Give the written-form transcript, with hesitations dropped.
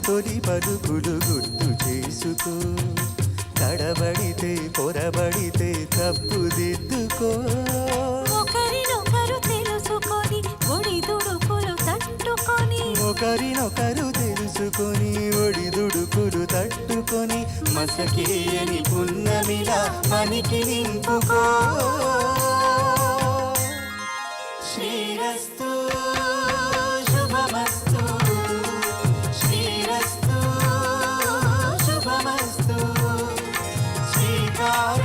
తొలి పలుకులు గుర్తు చేసుకో, తడబడితే పొరబడితే తప్పుదిద్దుకో. ఒకరినొకరు తెలుసుకొని ఒడిదుడుకులు తట్టుకొని, ఒకరినొకరు తెలుసుకొని ఒడిదుడుకులు తట్టుకొని, మసకేయని పున్నమిలా మనికి నింపుకో. శ్రీరస్తు శుభమస్తు, శ్రీరస్తు శుభమస్తు, శ్రీకారం